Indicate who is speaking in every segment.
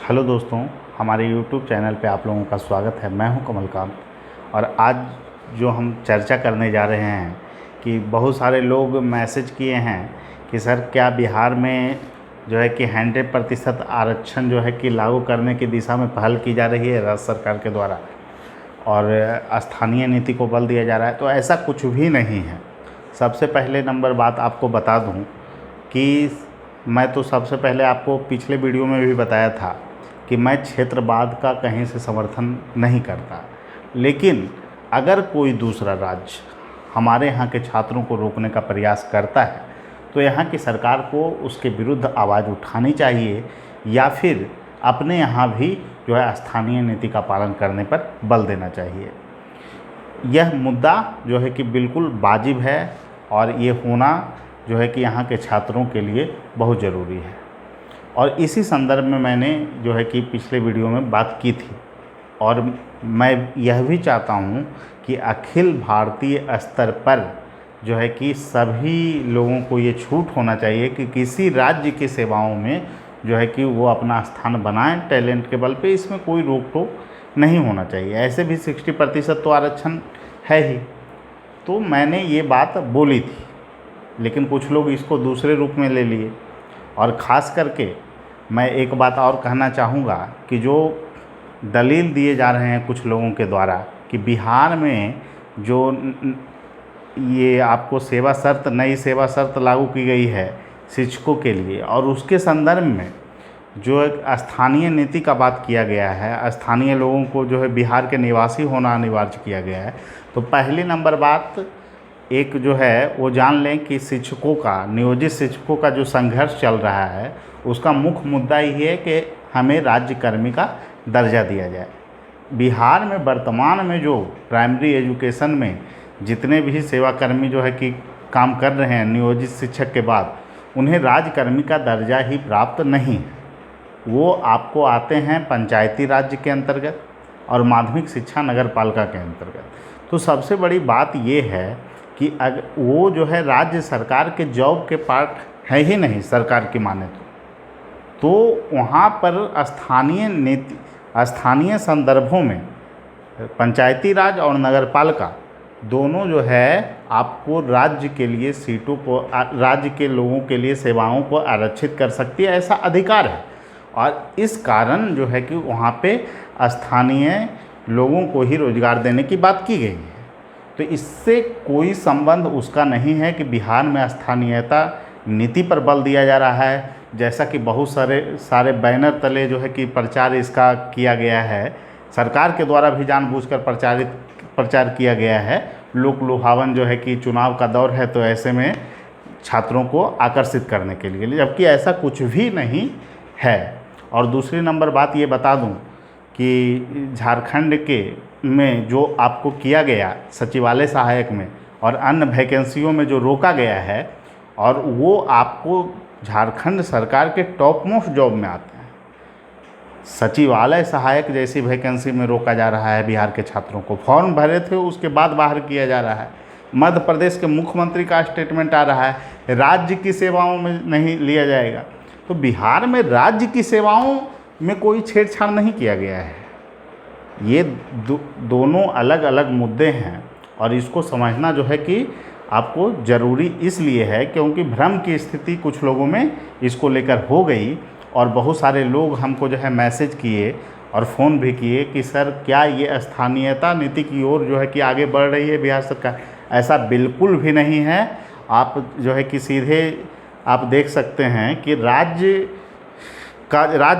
Speaker 1: Hello दोस्तों, हमारे YouTube channel पे आप लोगों का स्वागत है। मैं हूं कमलकांत और आज जो हम चर्चा करने जा रहे हैं कि बहुत सारे लोग मैसेज किए हैं कि सर क्या बिहार में जो है कि 100% आरक्षण जो है कि लागू करने की दिशा में पहल की जा रही है राज्य सरकार के द्वारा और स्थानीय नीति को बल दिया जा रहा है। तो ऐसा कुछ भी नहीं है। सबसे पहले नंबर बात आपको बता दूं कि मैं तो सबसे पहले आपको पिछले वीडियो में भी बताया था कि मैं क्षेत्रवाद का कहीं से समर्थन नहीं करता, लेकिन अगर कोई दूसरा राज्य हमारे यहाँ के छात्रों को रोकने का प्रयास करता है तो यहाँ की सरकार को उसके विरुद्ध आवाज़ उठानी चाहिए या फिर अपने यहाँ भी जो है स्थानीय नीति का पालन करने पर बल देना चाहिए। यह मुद्दा जो है कि बिल्कुल वाजिब है और ये होना जो है कि यहाँ के छात्रों के लिए बहुत ज़रूरी है। और इसी संदर्भ में मैंने जो है कि पिछले वीडियो में बात की थी और मैं यह भी चाहता हूँ कि अखिल भारतीय स्तर पर जो है कि सभी लोगों को ये छूट होना चाहिए कि किसी राज्य की सेवाओं में जो है कि वो अपना स्थान बनाएं टैलेंट के बल पे। इसमें कोई रोक टोक नहीं होना चाहिए। ऐसे भी 60% तो आरक्षण है ही। तो मैंने ये बात बोली थी, लेकिन कुछ लोग इसको दूसरे रूप में ले लिए। और ख़ास करके मैं एक बात और कहना चाहूँगा कि जो दलील दिए जा रहे हैं कुछ लोगों के द्वारा कि बिहार में जो ये आपको नई सेवा शर्त लागू की गई है शिक्षकों के लिए और उसके संदर्भ में जो एक स्थानीय नीति का बात किया गया है, स्थानीय लोगों को जो है बिहार के निवासी होना अनिवार्य किया गया है। तो पहली नंबर बात एक जो है वो जान लें कि नियोजित शिक्षकों का जो संघर्ष चल रहा है उसका मुख्य मुद्दा ये है कि हमें राज्यकर्मी का दर्जा दिया जाए। बिहार में वर्तमान में जो प्राइमरी एजुकेशन में जितने भी सेवाकर्मी जो है कि काम कर रहे हैं नियोजित शिक्षक के बाद, उन्हें राज्यकर्मी का दर्जा ही प्राप्त नहीं है। वो आपको आते हैं पंचायती राज्य के अंतर्गत और माध्यमिक शिक्षा नगर पालिका के अंतर्गत। तो सबसे बड़ी बात ये है कि अगर वो जो है राज्य सरकार के जॉब के पार्ट है ही नहीं सरकार की माने तो वहाँ पर स्थानीय संदर्भों में पंचायती राज और नगर पालिका दोनों जो है आपको राज्य के लिए सीटों को राज्य के लोगों के लिए सेवाओं को आरक्षित कर सकती है, ऐसा अधिकार है। और इस कारण जो है कि वहाँ पे स्थानीय लोगों को ही रोजगार देने की बात की गई है। तो इससे कोई संबंध उसका नहीं है कि बिहार में स्थानीयता नीति पर बल दिया जा रहा है, जैसा कि बहुत सारे बैनर तले जो है कि प्रचार इसका किया गया है। सरकार के द्वारा भी जानबूझकर प्रचार किया गया है। लोक लुभावन जो है कि चुनाव का दौर है तो ऐसे में छात्रों को आकर्षित करने के लिए, जबकि ऐसा कुछ भी नहीं है। और दूसरी नंबर बात ये बता दूं कि झारखंड में जो आपको किया गया सचिवालय सहायक में और अन्य वैकेंसियों में जो रोका गया है, और वो आपको झारखंड सरकार के टॉप मोस्ट जॉब में आते हैं। सचिवालय सहायक जैसी वैकेंसी में रोका जा रहा है बिहार के छात्रों को। फॉर्म भरे थे उसके बाद बाहर किया जा रहा है। मध्य प्रदेश के मुख्यमंत्री का स्टेटमेंट आ रहा है राज्य की सेवाओं में नहीं लिया जाएगा। तो बिहार में राज्य की सेवाओं में कोई छेड़छाड़ नहीं किया गया है। ये दोनों अलग अलग मुद्दे हैं और इसको समझना जो है कि आपको ज़रूरी इसलिए है क्योंकि भ्रम की स्थिति कुछ लोगों में इसको लेकर हो गई और बहुत सारे लोग हमको जो है मैसेज किए और फ़ोन भी किए कि सर क्या ये स्थानीयता नीति की ओर जो है कि आगे बढ़ रही है बिहार सरकार। ऐसा बिल्कुल भी नहीं है। आप जो है कि सीधे आप देख सकते हैं कि राज्य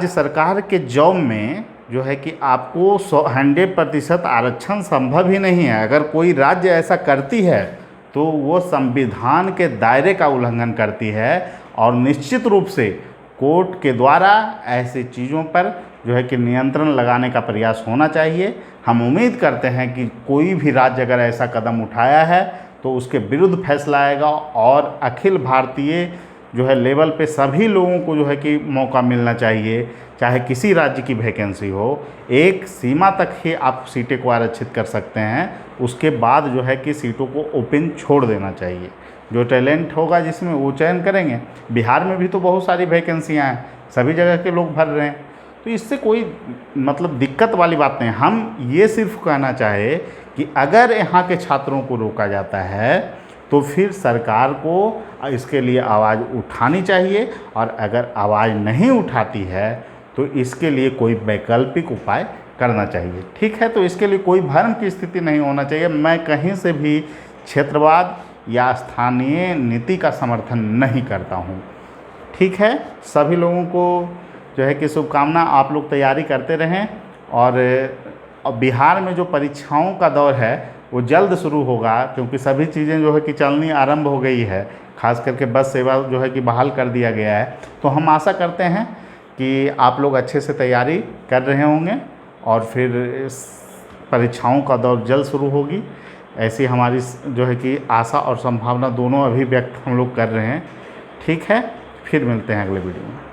Speaker 1: सरकार के जॉब में जो है कि आपको 100% आरक्षण संभव ही नहीं है। अगर कोई राज्य ऐसा करती है तो वो संविधान के दायरे का उल्लंघन करती है और निश्चित रूप से कोर्ट के द्वारा ऐसी चीज़ों पर जो है कि नियंत्रण लगाने का प्रयास होना चाहिए। हम उम्मीद करते हैं कि कोई भी राज्य अगर ऐसा कदम उठाया है तो उसके विरुद्ध फैसला आएगा और अखिल भारतीय जो है लेवल पे सभी लोगों को जो है कि मौका मिलना चाहिए, चाहे किसी राज्य की वैकेंसी हो। एक सीमा तक ही आप सीटें को आरक्षित कर सकते हैं, उसके बाद जो है कि सीटों को ओपन छोड़ देना चाहिए। जो टैलेंट होगा जिसमें वो चयन करेंगे। बिहार में भी तो बहुत सारी वैकेंसियाँ हैं, सभी जगह के लोग भर रहे हैं। तो इससे कोई मतलब दिक्कत वाली बात नहीं। हम ये सिर्फ कहना चाहे कि अगर यहाँ के छात्रों को रोका जाता है तो फिर सरकार को इसके लिए आवाज़ उठानी चाहिए, और अगर आवाज़ नहीं उठाती है तो इसके लिए कोई वैकल्पिक उपाय करना चाहिए। ठीक है, तो इसके लिए कोई भ्रम की स्थिति नहीं होना चाहिए। मैं कहीं से भी क्षेत्रवाद या स्थानीय नीति का समर्थन नहीं करता हूँ। ठीक है, सभी लोगों को जो है कि शुभकामना। आप लोग तैयारी करते रहें, और बिहार में जो परीक्षाओं का दौर है वो जल्द शुरू होगा, क्योंकि सभी चीज़ें जो है कि चलनी आरंभ हो गई है। खास करके बस सेवा जो है कि बहाल कर दिया गया है। तो हम आशा करते हैं कि आप लोग अच्छे से तैयारी कर रहे होंगे, और फिर इस परीक्षाओं का दौर जल्द शुरू होगी, ऐसी हमारी जो है कि आशा और संभावना दोनों अभिव्यक्त हम लोग कर रहे हैं। ठीक है, फिर मिलते हैं अगले वीडियो में।